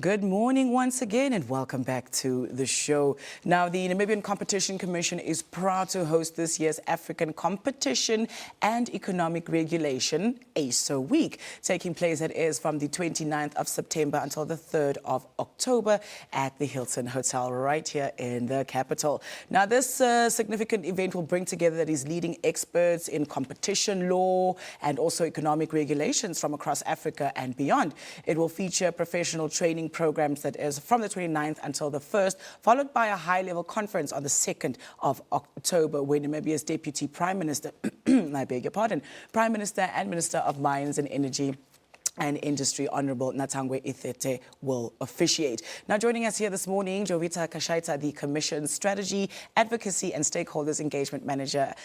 Good morning once again and welcome back to the show. Now, the Namibian Competition Commission is proud to host this year's African Competition and Economic Regulation ACER Week, taking place from the 29th of September until the 3rd of October at the Hilton Hotel right here in the capital. Now, this significant event will bring together these leading experts in competition law and also economic regulations from across Africa and beyond. It will feature professional training programs that is from the 29th until the 1st, followed by a high-level conference on the 2nd of October, where Namibia's Deputy Prime Minister, I beg your pardon, Prime Minister and Minister of Mines and Energy and Industry, Honourable Natangwe Ithete, will officiate. Now, joining us here this morning, Jowetha Katjaita, the Commission's Strategy, Advocacy and Stakeholders Engagement Manager,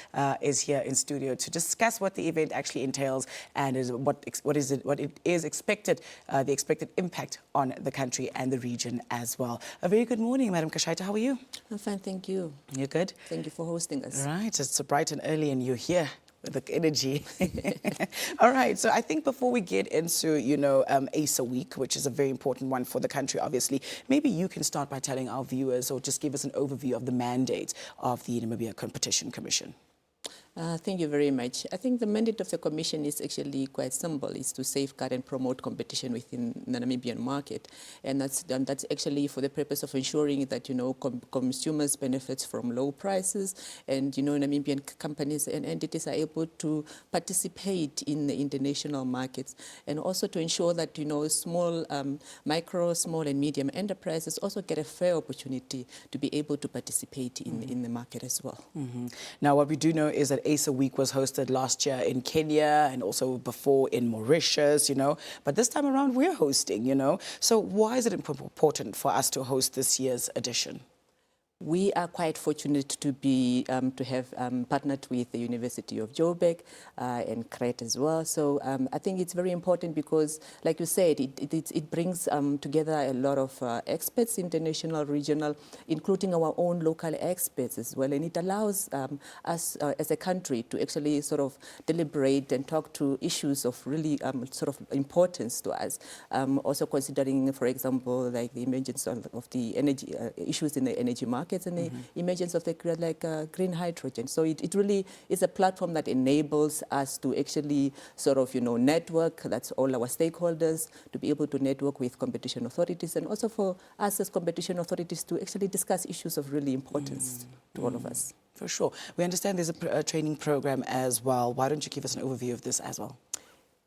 is here in studio to discuss what the event actually entails and what it is expected, the expected impact on the country and the region as well. A very good morning, Madam Katjaita. How are you? I'm fine, thank you. You're good? Thank you for hosting us. Right, it's bright and early and you're here with the energy. All right, so I think before we get into, ACER Week, which is a very important one for the country, obviously, maybe you can start by telling our viewers or just give us an overview of the mandate of the Namibian Competition Commission. Thank you very much. I think the mandate of the Commission is actually quite simple. It's to safeguard and promote competition within the Namibian market. And that's actually for the purpose of ensuring that, consumers benefit from low prices and, Namibian companies and entities are able to participate in the international markets. And also to ensure that, micro, small and medium enterprises also get a fair opportunity to be able to participate in the market as well. Now, what we do know is that ACER Week was hosted last year in Kenya and also before in Mauritius, but this time around we're hosting, So why is it important for us to host this year's edition? We are quite fortunate to be to have partnered with the University of Joburg and CRET as well. So I think it's very important because, like you said, it brings together a lot of experts, international, regional, including our own local experts as well. And it allows us as a country to actually sort of deliberate and talk to issues of really sort of importance to us. Also considering, for example, like the emergence of the energy issues in the energy market and the emergence of the green hydrogen. So it really is a platform that enables us to actually sort of, network, that's all our stakeholders, to be able to network with competition authorities and also for us as competition authorities to actually discuss issues of really importance to all of us. For sure. We understand there's a training program as well. Why don't you give us an overview of this as well?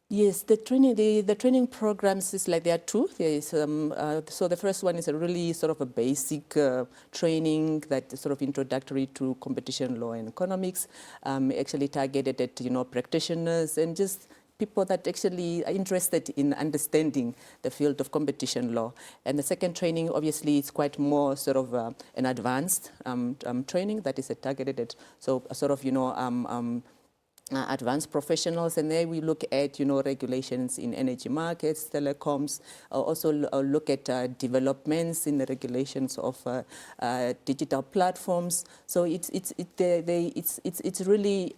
Yes, the training programs is like there are two. There is so the first one is a really sort of a basic training that is sort of introductory to competition law and economics, actually targeted at practitioners and just people that actually are interested in understanding the field of competition law. And the second training, obviously, is quite more sort of an advanced training that is targeted at sort of advanced professionals, and there we look at regulations in energy markets, telecoms, also look at developments in the regulations of digital platforms. So it's a really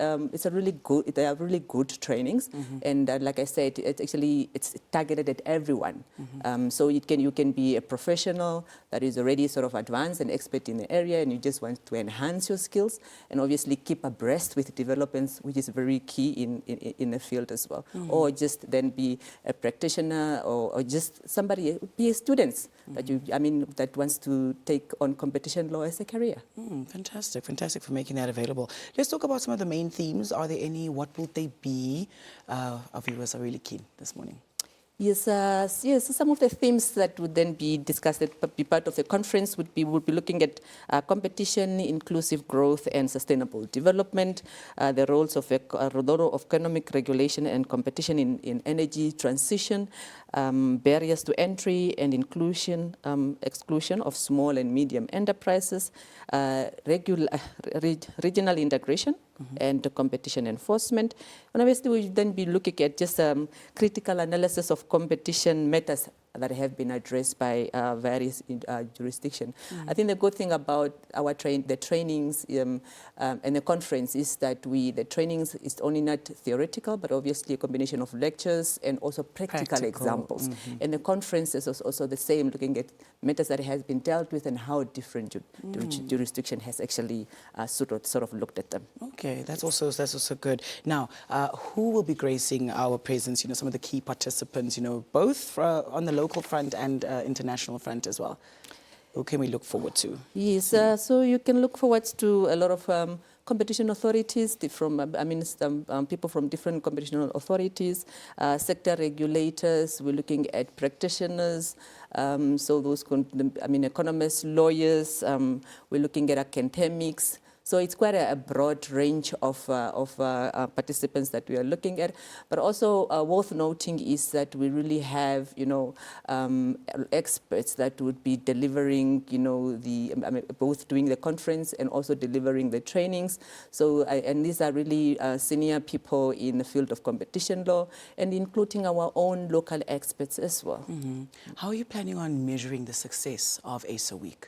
good. They are really good trainings, and like I said, it's targeted at everyone. So you can be a professional that is already sort of advanced and expert in the area, and you just want to enhance your skills and obviously keep abreast with developments, which is very key in the field as well. Or just then be a practitioner or just somebody, be a student that wants to take on competition law as a career. Fantastic for making that available. Let's talk about some of the main themes. Are there any? What will they be? Our viewers are really keen this morning. Yes, some of the themes that would then be discussed, be part of the conference, would be looking at competition, inclusive growth and sustainable development, the roles of economic regulation and competition in energy transition, barriers to entry and inclusion, exclusion of small and medium enterprises, regional integration, and competition enforcement. And obviously we'll then be looking at just critical analysis of competition matters that have been addressed by various jurisdictions. I think the good thing about our the trainings and the conference is that the trainings is only not theoretical, but obviously a combination of lectures and also practical examples. And the conference is also the same, looking at matters that has been dealt with and how different jurisdiction has actually sort of looked at them. Okay, that's also good. Now, who will be gracing our presence? You know, some of the key participants. You know, both on the local front and international front as well. Who can we look forward to? Yes, so you can look forward to a lot of competition authorities people from different competition authorities, sector regulators. We're looking at practitioners, so those economists, lawyers. We're looking at academics. So it's quite a broad range of participants that we are looking at. But also worth noting is that we really have, experts that would be delivering, both doing the conference and also delivering the trainings. So, and these are really senior people in the field of competition law, and including our own local experts as well. How are you planning on measuring the success of ACER Week?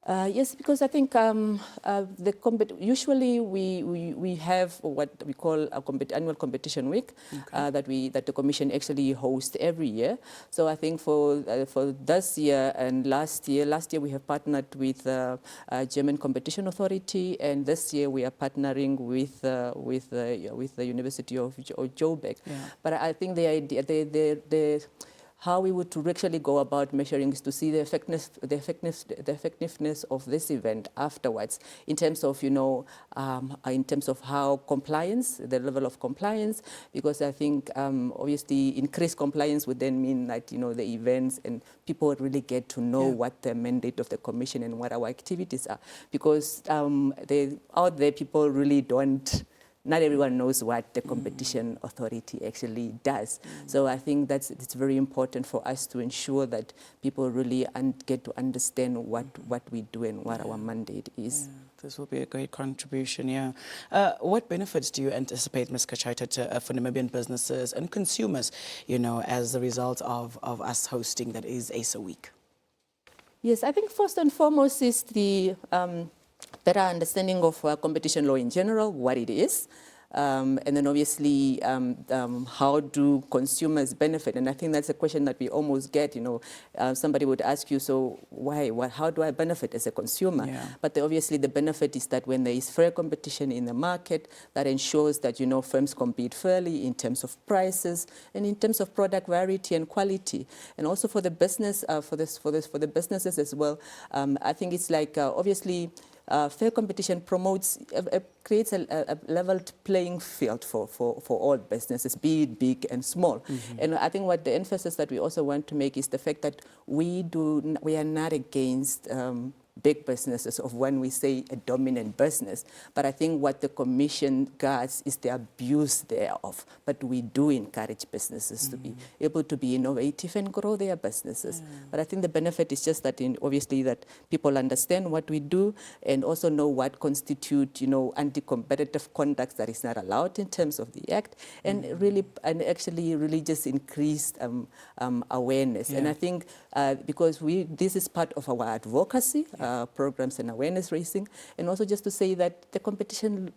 Yes, because I think usually we have what we call a annual competition week that the Commission actually hosts every year. So I think for this year and last year we have partnered with GMN Competition Authority, and this year we are partnering with the University of Joburg. Yeah. But I think the idea, how we would actually go about measuring is to see the effectiveness of this event afterwards, in terms of how compliance, the level of compliance, because I think obviously increased compliance would then mean that the events and people really get to know what the mandate of the Commission and what our activities are, because out there people really don't. Not everyone knows what the competition authority actually does. So I think it's very important for us to ensure that people really get to understand what we do and what our mandate is. Yeah. This will be a great contribution, yeah. What benefits do you anticipate, Ms. Katjaita, for Namibian businesses and consumers, as a result of us hosting that is ACER Week? Yes, I think first and foremost is the better understanding of competition law in general, what it is, and then obviously how do consumers benefit? And I think that's a question that we almost get. Somebody would ask you, so how do I benefit as a consumer? Yeah. But obviously the benefit is that when there is fair competition in the market, that ensures that firms compete fairly in terms of prices and in terms of product variety and quality, and also for the business for the businesses as well. I think it's like obviously. Fair competition creates a leveled playing field for all businesses, be it big and small. And I think what the emphasis that we also want to make is the fact that we are not against big businesses of when we say a dominant business. But I think what the Commission guards is the abuse thereof. But we do encourage businesses to be able to be innovative and grow their businesses. But I think the benefit is just that obviously that people understand what we do and also know what constitute, anti-competitive conduct that is not allowed in terms of the Act, and actually really just increased awareness. And I think because this is part of our advocacy programs and awareness raising, and also just to say that the competition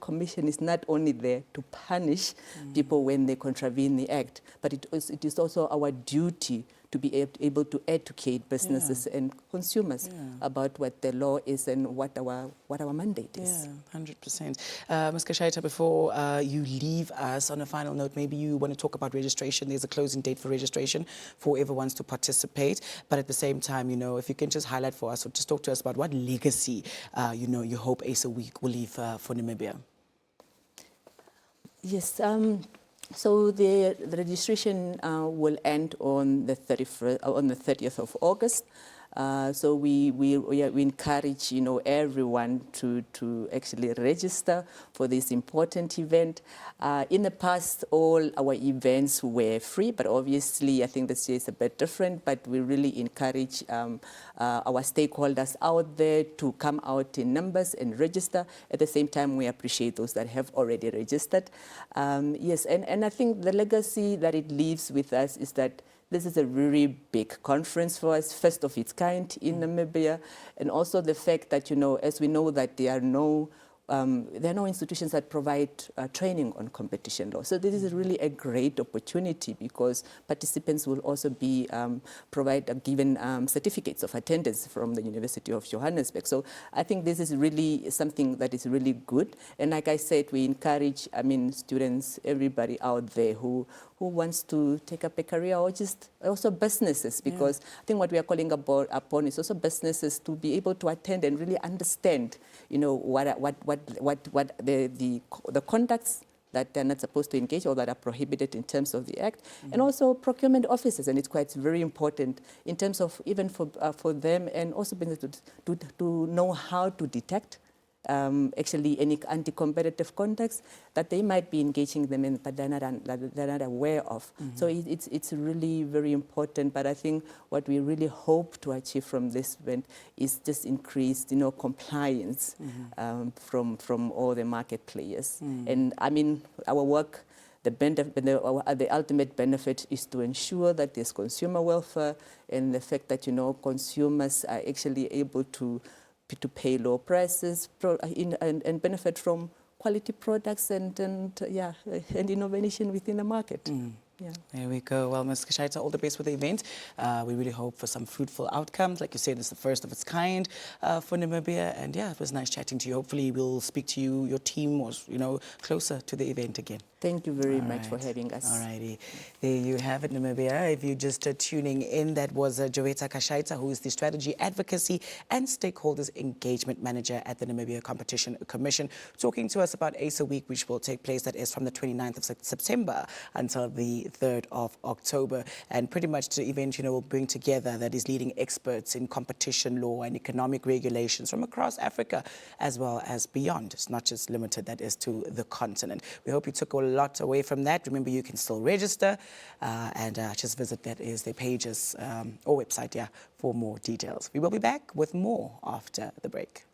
commission is not only there to punish people when they contravene the Act, but it is also our duty to be able to educate businesses and consumers about what the law is and what our mandate is. Yeah, 100%. Ms. Katjaita, before you leave us, on a final note, maybe you want to talk about registration. There's a closing date for registration for whoever wants to participate. But at the same time, if you can just highlight for us or just talk to us about what legacy, you hope ACER Week will leave for Namibia. Yes. So the registration will end on the 30th of August. So we encourage everyone to actually register for this important event. In the past, all our events were free, but obviously I think this year is a bit different. But we really encourage our stakeholders out there to come out in numbers and register. At the same time, we appreciate those that have already registered. Yes, and I think the legacy that it leaves with us is that this is a really big conference for us, first of its kind in Namibia, and also the fact that, as we know that there are no institutions that provide training on competition law. So this is really a great opportunity because participants will also be given certificates of attendance from the University of Johannesburg. So I think this is really something that is really good. And like I said, we encourage, students, everybody out there who wants to take up a career or just also businesses, because I think what we are calling upon is also businesses to be able to attend and really understand, what the conducts that they're not supposed to engage or that are prohibited in terms of the Act, and also procurement officers. And it's quite very important in terms of even for them and also to know how to detect actually any anti-competitive conducts that they might be engaging them in, but they're not aware of. So it's really very important. But I think what we really hope to achieve from this event is just increased, compliance from all the market players. And our work, the ultimate benefit is to ensure that there's consumer welfare and the fact that, consumers are actually able to pay low prices and benefit from quality products and innovation within the market. Yeah. There we go. Well, Ms. Katjaita, all the best with the event. We really hope for some fruitful outcomes. Like you said, it's the first of its kind for Namibia. And yeah, it was nice chatting to you. Hopefully we'll speak to you, your team, or closer to the event again. Thank you very much for having us. All righty. There you have it, Namibia. If you're just tuning in, that was Jowetha Katjaita, who is the Strategy, Advocacy and Stakeholders Engagement Manager at the Namibian Competition Commission, talking to us about ACER Week, which will take place, that is from the 29th of September until the 3rd of October. And pretty much the event, will bring together that is leading experts in competition law and economic regulations from across Africa as well as beyond. It's not just limited, that is, to the continent. We hope you took a lot away from that. Remember, you can still register and just visit their pages or website, for more details. We will be back with more after the break.